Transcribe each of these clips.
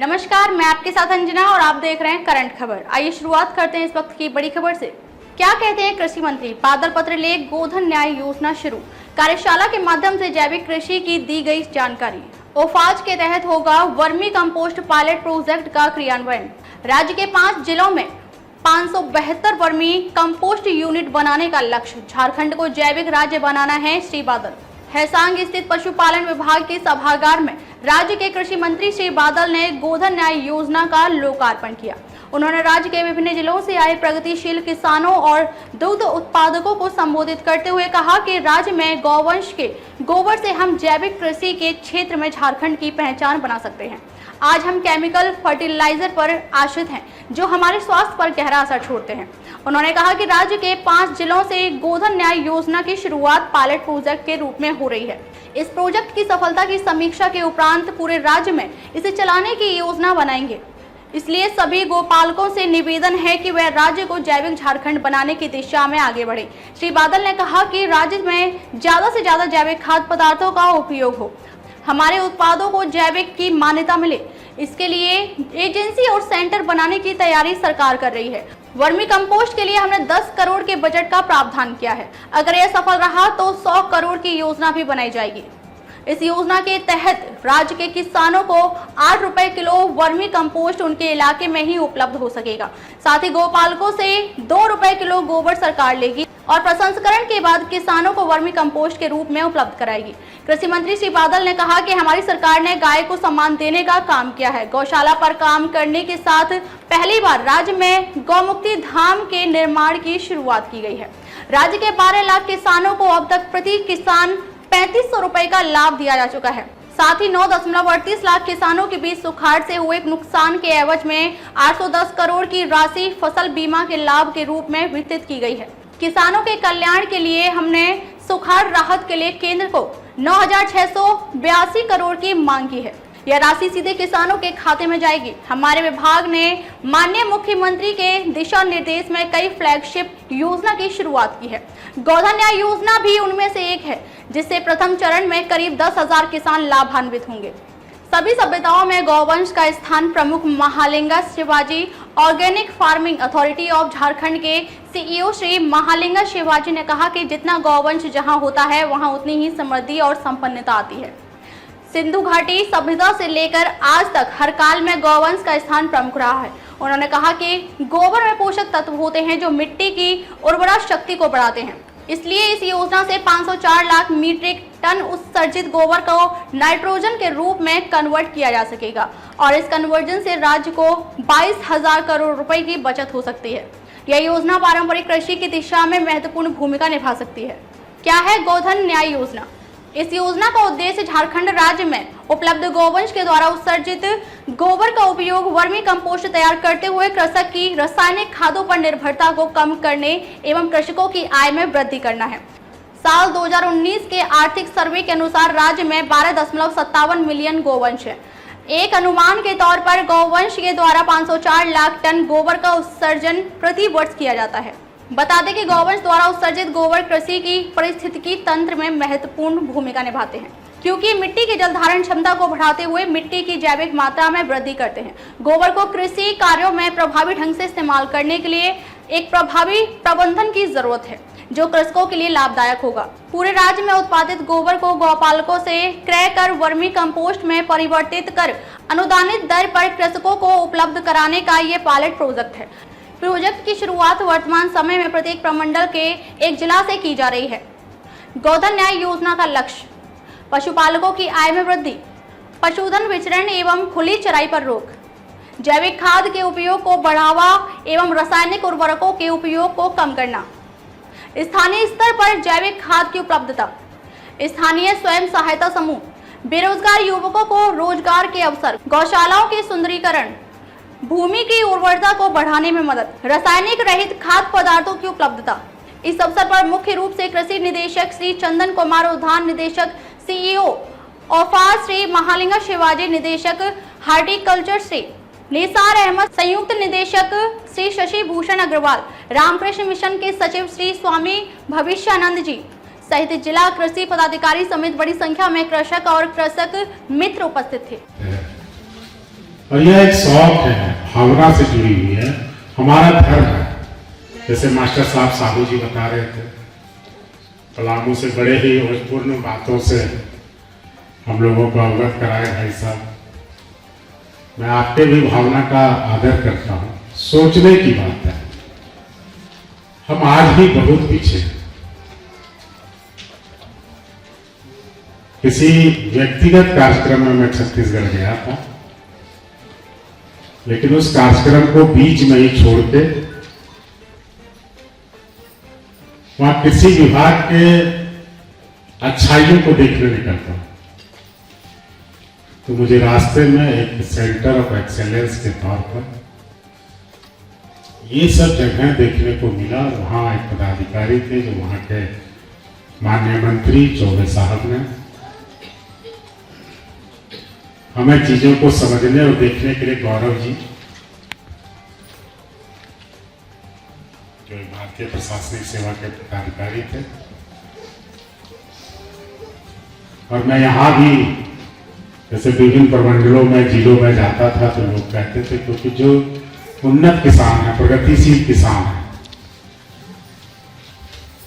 नमस्कार, मैं आपके साथ अंजना और आप देख रहे हैं करंट खबर। आइए शुरुआत करते हैं इस वक्त की बड़ी खबर से। क्या कहते हैं कृषि मंत्री? बादल पत्र ले गोधन न्याय योजना शुरू। कार्यशाला के माध्यम से जैविक कृषि की दी गई जानकारी। ओफाज के तहत होगा वर्मी कंपोस्ट पायलट प्रोजेक्ट का क्रियान्वयन। राज्य के 5 जिलों में 572 वर्मी कंपोस्ट यूनिट बनाने का लक्ष्य। झारखंड को जैविक राज्य बनाना है श्री बादल। हैसांग स्थित पशुपालन विभाग के सभागार में राज्य के कृषि मंत्री श्री बादल ने गोधन न्याय योजना का लोकार्पण किया। उन्होंने राज्य के विभिन्न जिलों से आए प्रगतिशील किसानों और दुग्ध उत्पादकों को संबोधित करते हुए कहा कि राज्य में गौवंश के गोबर से हम जैविक कृषि के क्षेत्र में झारखंड की पहचान बना सकते हैं। आज हम केमिकल फर्टिलाइजर पर आश्रित हैं, जो हमारे स्वास्थ्य पर गहरा असर छोड़ते हैं। उन्होंने कहा कि राज्य के 5 जिलों से गोधन न्याय योजना की शुरुआत पायलट प्रोजेक्ट के रूप में हो रही है। इस प्रोजेक्ट की सफलता की समीक्षा के उपरांत पूरे राज्य में इसे चलाने की योजना बनाएंगे। इसलिए सभी गोपालकों से निवेदन है कि वह राज्य को जैविक झारखंड बनाने की दिशा में आगे बढ़े। श्री बादल ने कहा कि राज्य में ज्यादा से ज्यादा जैविक खाद्य पदार्थों का उपयोग हो, हमारे उत्पादों को जैविक की मान्यता मिले। इसके लिए एजेंसी और सेंटर बनाने की तैयारी सरकार कर रही है। वर्मी कंपोस्ट के लिए हमने 10 करोड़ के बजट का प्रावधान किया है। अगर यह सफल रहा तो 100 करोड़ की योजना भी बनाई जाएगी। इस योजना के तहत राज्य के किसानों को 8 रुपए किलो वर्मी कंपोस्ट उनके इलाके में ही उपलब्ध हो सकेगा। साथ ही गोपालकों से 2 रुपए किलो गोबर सरकार लेगी और प्रसंस्करण के बाद किसानों को वर्मी कंपोस्ट के रूप में उपलब्ध कराएगी। कृषि मंत्री श्री बादल ने कहा कि हमारी सरकार ने गाय को सम्मान देने का काम किया है। गौशाला पर काम करने के साथ पहली बार राज्य में गौमुक्ति धाम के निर्माण की शुरुआत की गई है। राज्य के 12 लाख किसानों को अब तक प्रति किसान 3500 रुपए का लाभ दिया जा चुका है। साथ ही 9.38 लाख किसानों के बीच सुखाड़ से हुए नुकसान के एवज में 810 करोड़ की राशि फसल बीमा के लाभ के रूप में वितरित की गई है। किसानों के कल्याण के लिए हमने सुखाड़ राहत के लिए केंद्र को 9,682 करोड़ की मांग की है। यह राशि सीधे किसानों के खाते में जाएगी। हमारे विभाग ने माननीय मुख्यमंत्री के दिशा निर्देश में कई फ्लैगशिप योजना की शुरुआत की है। गोधन न्याय योजना भी उनमें से एक है, जिससे प्रथम चरण में करीब 10,000 किसान लाभान्वित होंगे। सभी सभ्यताओं में गौवंश का स्थान। प्रमुख Mahalinga Shivaji organic farming authority of Jharkhand के सीईओ श्री महालिंगा शिवाजी ने कहा कि जितना गौवंश जहां होता है वहां उतनी ही समृद्धि और संपन्नता आती है। सिंधु घाटी सभ्यता से लेकर आज तक हर काल में गौवंश का स्थान प्रमुख रहा है। उन्होंने कहा कि गोबर में पोषक तत्व होते हैं जो मिट्टी की उर्वरा शक्ति को बढ़ाते हैं। इसलिए इस योजना से 504 लाख मीट्रिक टन उत्सर्जित गोबर को नाइट्रोजन के रूप में कन्वर्ट किया जा सकेगा और इस कन्वर्जन से राज्य को 22,000 करोड़ रुपए की बचत हो सकती है। यह योजना पारंपरिक कृषि की दिशा में महत्वपूर्ण भूमिका निभा सकती है। क्या है गोधन न्याय योजना? इस योजना का उद्देश्य झारखंड राज्य में उपलब्ध गोवंश के द्वारा उत्सर्जित गोबर का उपयोग वर्मी कंपोस्ट तैयार करते हुए कृषक की रासायनिक खादों पर निर्भरता को कम करने एवं कृषकों की आय में वृद्धि करना है। साल 2019 के आर्थिक सर्वे के अनुसार राज्य में 12.57 मिलियन गोवंश है। एक अनुमान के तौर पर गौवंश के द्वारा 504 लाख टन गोबर का उत्सर्जन प्रति वर्ष किया जाता है। बता दें कि गौवंश द्वारा उत्सर्जित गोबर कृषि की पारिस्थितिकी तंत्र में महत्वपूर्ण भूमिका निभाते हैं, क्योंकि मिट्टी की जल धारण क्षमता को बढ़ाते हुए मिट्टी की जैविक मात्रा में वृद्धि करते हैं। गोबर को कृषि कार्यों में प्रभावी ढंग से इस्तेमाल करने के लिए एक प्रभावी प्रबंधन की जरूरत है, जो कृषकों के लिए लाभदायक होगा। पूरे राज्य में उत्पादित गोबर को गौपालकों से क्रय कर वर्मी कंपोस्ट में परिवर्तित कर अनुदानित दर पर कृषकों को उपलब्ध कराने का ये पायलट प्रोजेक्ट है। प्रोजेक्ट की शुरुआत वर्तमान समय में प्रत्येक प्रमंडल के एक जिला से की जा रही है। गोधन न्याय योजना का लक्ष्य: पशुपालकों की आय में वृद्धि, पशुधन विचरण एवं खुली चराई पर रोक, जैविक खाद के उपयोग को बढ़ावा एवं रासायनिक उर्वरकों के उपयोग को कम करना, स्थानीय स्तर पर जैविक खाद की उपलब्धता, स्थानीय स्वयं सहायता समूह, बेरोजगार युवकों को रोजगार के अवसर, गौशालाओं के सुंदरीकरण, भूमि की उर्वरता को बढ़ाने में मदद, रासायनिक रहित खाद्य पदार्थों की उपलब्धता। इस अवसर पर मुख्य रूप से कृषि निदेशक श्री चंदन कुमार, उद्यान निदेशक सीईओ ओफाज श्री महालिंगा शिवाजी, निदेशक हार्टिकल्चर श्री निसार अहमद, संयुक्त निदेशक श्री शशि भूषण अग्रवाल, रामकृष्ण मिशन के सचिव श्री स्वामी भविष्यानंद जी सहित जिला कृषि पदाधिकारी समेत बड़ी संख्या में कृषक और कृषक मित्र उपस्थित थे। और यह एक शौक है, भावना से जुड़ी हुई है, हमारा धर्म है। जैसे मास्टर साहब साहू जी बता रहे थे, पलामू से बड़े ही पूर्ण बातों से हम लोगों को अवगत कराए भाई साहब। मैं आपके भी भावना का आदर करता हूँ। सोचने की बात है, हम आज भी बहुत पीछे हैं। किसी व्यक्तिगत कार्यक्रम में मैं छत्तीसगढ़ गया था, लेकिन उस कार्यक्रम को बीच में ही छोड़ के वहां कृषि विभाग के अच्छाइयों को देखने निकलता हूं, तो मुझे रास्ते में एक सेंटर ऑफ एक्सेलेंस के तौर पर ये सब जगह देखने को मिला। वहां एक पदाधिकारी थे जो वहां के माननीय मंत्री चौबे साहब ने हमें चीजों को समझने और देखने के लिए, गौरव जी जो भारतीय प्रशासनिक सेवा के पदाधिकारी थे, और मैं यहां भी जैसे विभिन्न प्रमंडलों में, जिलों में जाता था तो लोग कहते थे क्योंकि जो उन्नत किसान है, प्रगतिशील किसान है,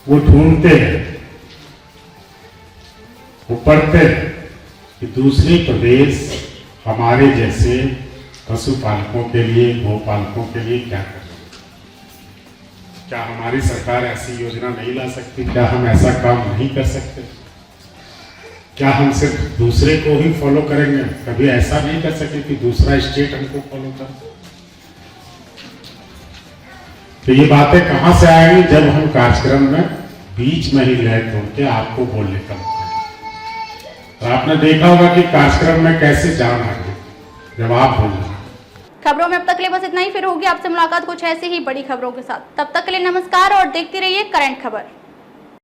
वो ढूंढते हैं, वो पढ़ते हैं कि दूसरे प्रदेश हमारे जैसे पशुपालकों के लिए, गोपालकों के लिए क्या कर रहे हैं। क्या हमारी सरकार ऐसी योजना नहीं ला सकती? क्या हम ऐसा काम नहीं कर सकते? क्या हम सिर्फ दूसरे को ही फॉलो करेंगे? कभी ऐसा नहीं कर सके कि दूसरा स्टेट हमको फॉलो करे। तो ये बातें कहां से आएंगी? जब हम कार्यक्रम में बीच में ही लय तोड़ के आपको बोलने का मौका। और आपने देखा होगा कि कार्यक्रम में कैसे जान आ गई जब आप बोल रहे हैं। खबरों में अब तक के लिए बस इतना ही। फिर होगी आपसे मुलाकात कुछ ऐसी ही बड़ी खबरों के साथ। तब तक के लिए नमस्कार और देखते रहिए करंट खबर।